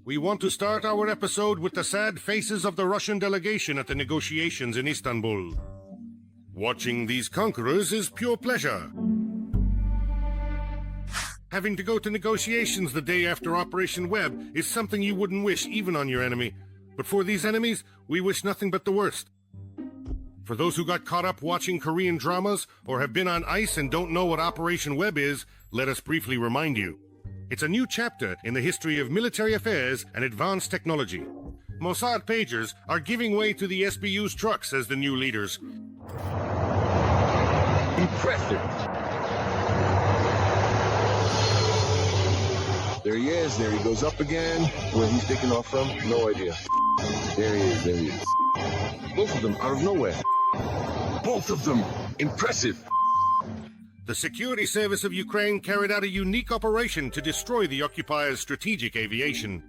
We want to start our episode with the sad faces of the Russian delegation at the negotiations in Istanbul. Watching these conquerors is pure pleasure. Having to go to negotiations the day after Operation Web is something you wouldn't wish even on your enemy. But for these enemies, we wish nothing but the worst. For those who got caught up watching Korean dramas or have been on ice and don't know what Operation Web is, let us briefly remind you. It's a new chapter in the history of military affairs and advanced technology. Mossad pagers are giving way to the SBU's trucks as the new leaders. Impressive. There he is. There he goes up again. Where he's taking off from? No idea. There he is. There he is. Both of them out of nowhere. Both of them. Impressive. The Security Service of Ukraine carried out a unique operation to destroy the occupier's strategic aviation.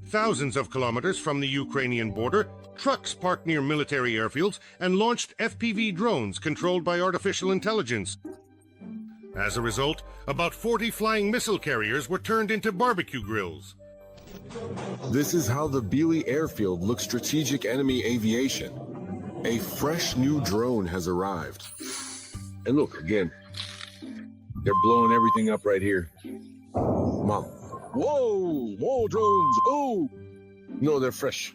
Thousands of kilometers from the Ukrainian border, trucks parked near military airfields and launched FPV drones controlled by artificial intelligence. As a result, about 40 flying missile carriers were turned into barbecue grills. This is how the Bili airfield looks strategic enemy aviation. A fresh new drone has arrived. And look, again, they're blowing everything up right here. Mom. Whoa, more drones. Oh, no, they're fresh.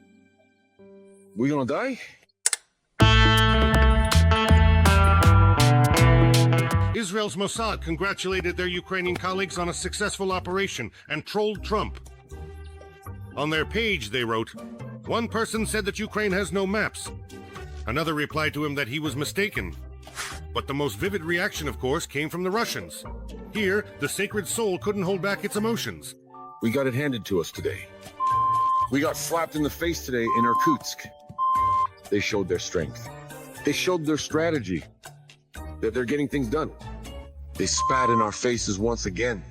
We gonna die? Israel's Mossad congratulated their Ukrainian colleagues on a successful operation and trolled Trump. On their page, they wrote, "One person said that Ukraine has no maps. Another replied to him that he was mistaken. But the most vivid reaction, of course, came from the Russians. Here, the sacred soul couldn't hold back its emotions. We got it handed to us today. We got slapped in the face today in Irkutsk. They showed their strength. They showed their strategy, that they're getting things done. They spat in our faces once again.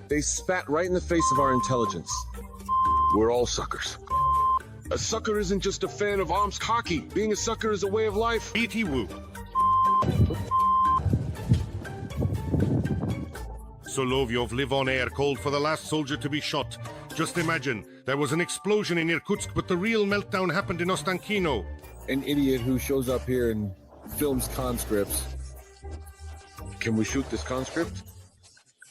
They spat right in the face of our intelligence. We're all suckers. A sucker isn't just a fan of Omsk hockey. Being a sucker is a way of life. BT Woo. Solovyov live on air called for the last soldier to be shot. Just imagine, there was an explosion in Irkutsk, but the real meltdown happened in Ostankino. An idiot who shows up here and films conscripts. Can we shoot this conscript?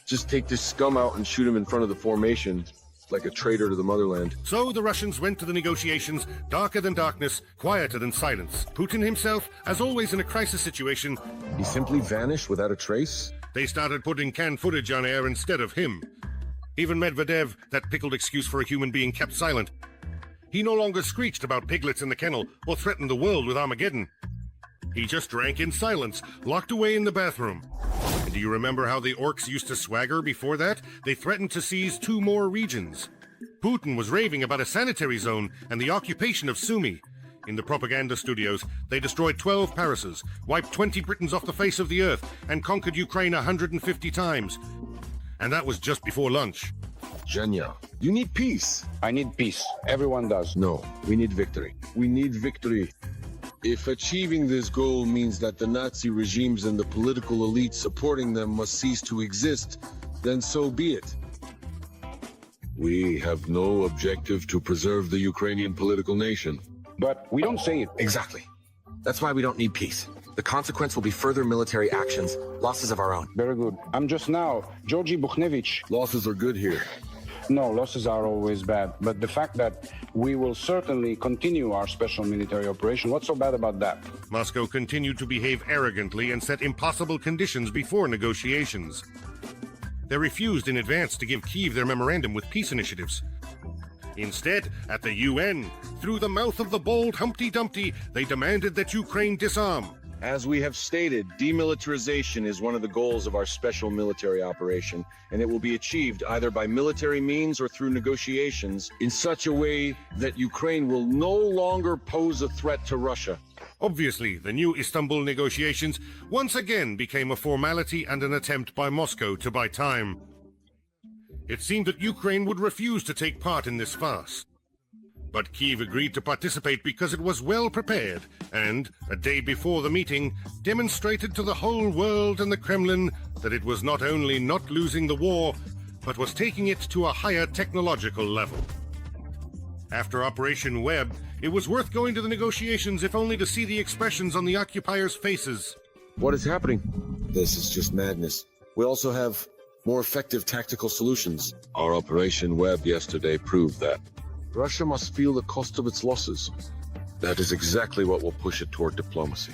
Just take this scum out and shoot him in front of the formation, like a traitor to the motherland. So the Russians went to the negotiations, darker than darkness, quieter than silence. Putin himself, as always in a crisis situation, He simply vanished without a trace? they started putting canned footage on air instead of him. Even Medvedev, that pickled excuse for a human being, kept silent. He no longer screeched about piglets in the kennel or threatened the world with Armageddon. He just drank in silence, locked away in the bathroom. And do you remember how the orcs used to swagger before that? They threatened to seize 2 more regions. Putin was raving about a sanitary zone and the occupation of Sumy. In the propaganda studios, they destroyed 12 Parises, wiped 20 Britons off the face of the earth, and conquered Ukraine 150 times. And that was just before lunch. Zhenya, you need peace. I need peace. Everyone does. No, we need victory. We need victory. If achieving this goal means that the Nazi regimes and the political elite supporting them must cease to exist, then so be it. We have no objective to preserve the Ukrainian political nation. But we don't say it. Exactly. That's why we don't need peace. The consequence will be further military actions, losses of our own. Very good. I'm just now, Georgi Bukhnevich. Losses are good here. No, losses are always bad. But the fact that we will certainly continue our special military operation, what's so bad about that? Moscow continued to behave arrogantly and set impossible conditions before negotiations. They refused in advance to give Kyiv their memorandum with peace initiatives. Instead, at the UN, through the mouth of the bold Humpty Dumpty, they demanded that Ukraine disarm. As we have stated, demilitarization is one of the goals of our special military operation, and it will be achieved either by military means or through negotiations in such a way that Ukraine will no longer pose a threat to Russia. Obviously, the new Istanbul negotiations once again became a formality and an attempt by Moscow to buy time. It seemed that Ukraine would refuse to take part in this farce. But Kyiv agreed to participate because it was well prepared and, a day before the meeting, demonstrated to the whole world and the Kremlin that it was not only not losing the war, but was taking it to a higher technological level. After Operation Web, it was worth going to the negotiations if only to see the expressions on the occupiers' faces. What is happening? This is just madness. We also have more effective tactical solutions. Our Operation Web yesterday proved that. Russia must feel the cost of its losses. That is exactly what will push it toward diplomacy.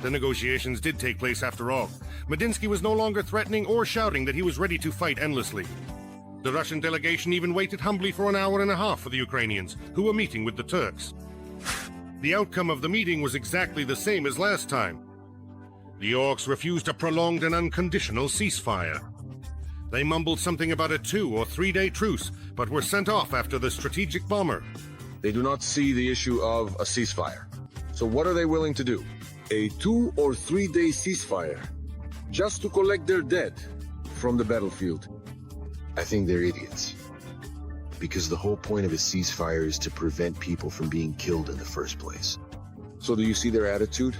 The negotiations did take place after all. Medinsky was no longer threatening or shouting that he was ready to fight endlessly. The Russian delegation even waited humbly for an hour and a half for the Ukrainians, who were meeting with the Turks. The outcome of the meeting was exactly the same as last time. The orcs refused a prolonged and unconditional ceasefire. They mumbled something about a 2 or 3 day truce, but were sent off after the strategic bomber. They do not see the issue of a ceasefire. So what are they willing to do? A 2 or 3 day ceasefire, just to collect their dead from the battlefield. I think they're idiots. Because the whole point of a ceasefire is to prevent people from being killed in the first place. So do you see their attitude?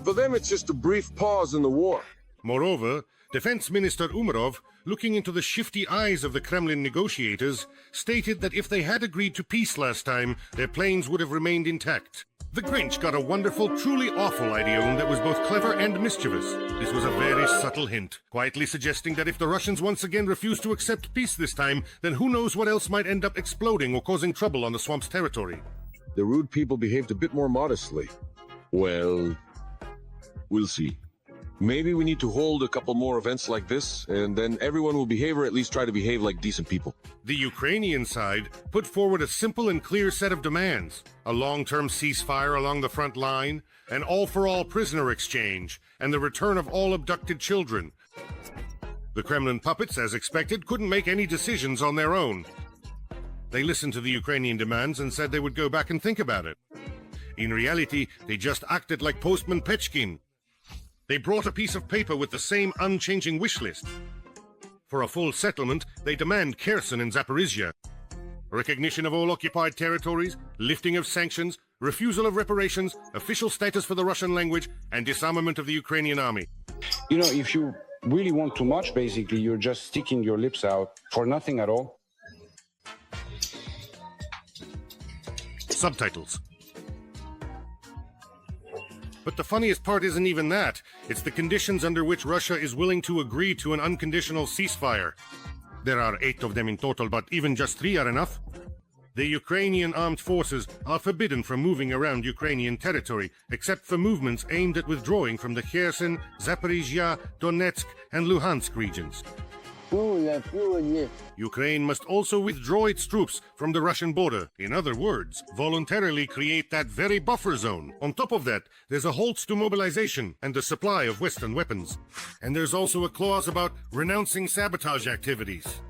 For them, it's just a brief pause in the war. Moreover, Defense Minister Umarov, looking into the shifty eyes of the Kremlin negotiators, stated that if they had agreed to peace last time, their planes would have remained intact. The Grinch got a wonderful, truly awful idiom that was both clever and mischievous. This was a very subtle hint, quietly suggesting that if the Russians once again refuse to accept peace this time, then who knows what else might end up exploding or causing trouble on the swamp's territory. The rude people behaved a bit more modestly. Well, we'll see. Maybe we need to hold a couple more events like this, and then everyone will behave or at least try to behave like decent people. The Ukrainian side put forward a simple and clear set of demands: a long-term ceasefire along the front line, an all-for-all prisoner exchange, and the return of all abducted children. The Kremlin puppets, as expected, couldn't make any decisions on their own. They listened to the Ukrainian demands and said they would go back and think about it. In reality, they just acted like Postman Pechkin. They brought a piece of paper with the same unchanging wish list. For a full settlement, they demand Kherson and Zaporizhia, recognition of all occupied territories, lifting of sanctions, refusal of reparations, official status for the Russian language, and disarmament of the Ukrainian army. You know, if you really want too much, basically, you're just sticking your lips out for nothing at all. Subtitles. But the funniest part isn't even that. It's the conditions under which Russia is willing to agree to an unconditional ceasefire. There are 8 of them in total, but even just 3 are enough. The Ukrainian armed forces are forbidden from moving around Ukrainian territory, except for movements aimed at withdrawing from the Kherson, Zaporizhia, Donetsk, and Luhansk regions. Ukraine must also withdraw its troops from the Russian border. In other words, voluntarily create that very buffer zone. On top of that, there's a halt to mobilization and the supply of Western weapons. And there's also a clause about renouncing sabotage activities.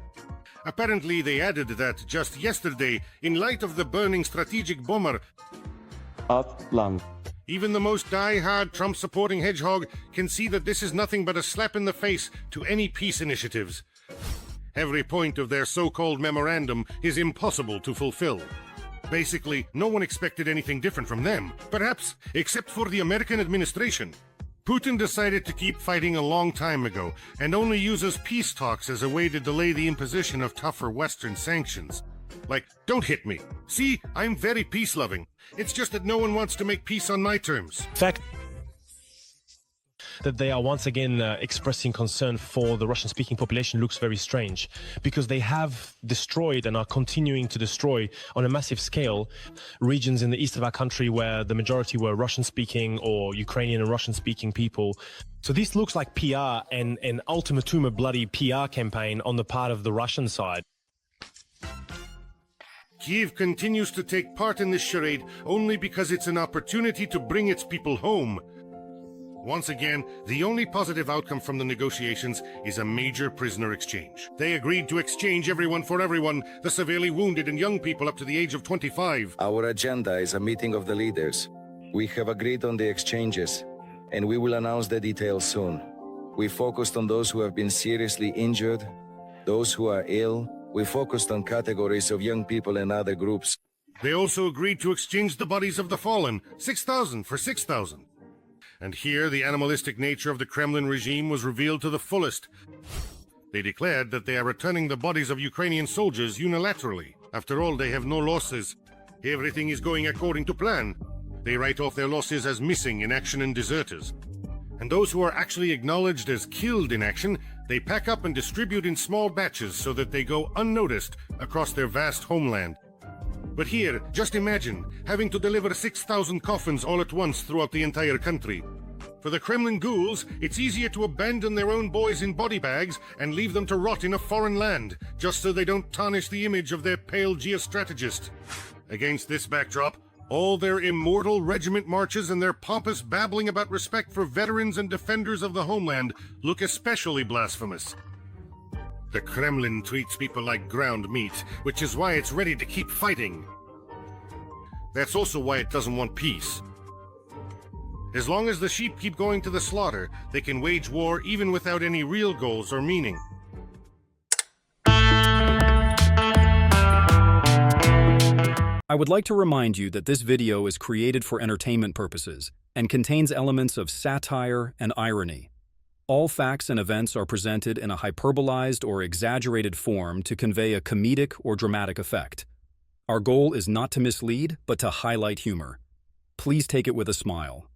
Apparently, they added that just yesterday, in light of the burning strategic bomber, even the most die-hard Trump-supporting hedgehog can see that this is nothing but a slap in the face to any peace initiatives. Every point of their so-called memorandum is impossible to fulfill. Basically, no one expected anything different from them, perhaps except for the American administration. Putin decided to keep fighting a long time ago and only uses peace talks as a way to delay the imposition of tougher Western sanctions. Like, don't hit me. See, I'm very peace-loving. It's just that no one wants to make peace on my terms. Fact that they are once again expressing concern for the Russian-speaking population looks very strange, because they have destroyed and are continuing to destroy on a massive scale regions in the east of our country where the majority were Russian-speaking or Ukrainian and Russian-speaking people. So this looks like PR and an ultimatum, a bloody PR campaign on the part of the Russian side. Kyiv continues to take part in this charade only because it's an opportunity to bring its people home. Once again, the only positive outcome from the negotiations is a major prisoner exchange. They agreed to exchange everyone for everyone, the severely wounded and young people up to the age of 25. Our agenda is a meeting of the leaders. We have agreed on the exchanges, and we will announce the details soon. We focused on those who have been seriously injured, those who are ill. We focused on categories of young people and other groups. They also agreed to exchange the bodies of the fallen, 6,000 for 6,000. And here, the animalistic nature of the Kremlin regime was revealed to the fullest. They declared that they are returning the bodies of Ukrainian soldiers unilaterally. After all, they have no losses. Everything is going according to plan. They write off their losses as missing in action and deserters. And those who are actually acknowledged as killed in action, they pack up and distribute in small batches so that they go unnoticed across their vast homeland. But here, just imagine having to deliver 6,000 coffins all at once throughout the entire country. For the Kremlin ghouls, it's easier to abandon their own boys in body bags and leave them to rot in a foreign land, just so they don't tarnish the image of their pale geostrategist. Against this backdrop, all their immortal regiment marches and their pompous babbling about respect for veterans and defenders of the homeland look especially blasphemous. The Kremlin treats people like ground meat, which is why it's ready to keep fighting. That's also why it doesn't want peace. As long as the sheep keep going to the slaughter, they can wage war even without any real goals or meaning. I would like to remind you that this video is created for entertainment purposes and contains elements of satire and irony. All facts and events are presented in a hyperbolized or exaggerated form to convey a comedic or dramatic effect. Our goal is not to mislead, but to highlight humor. Please take it with a smile.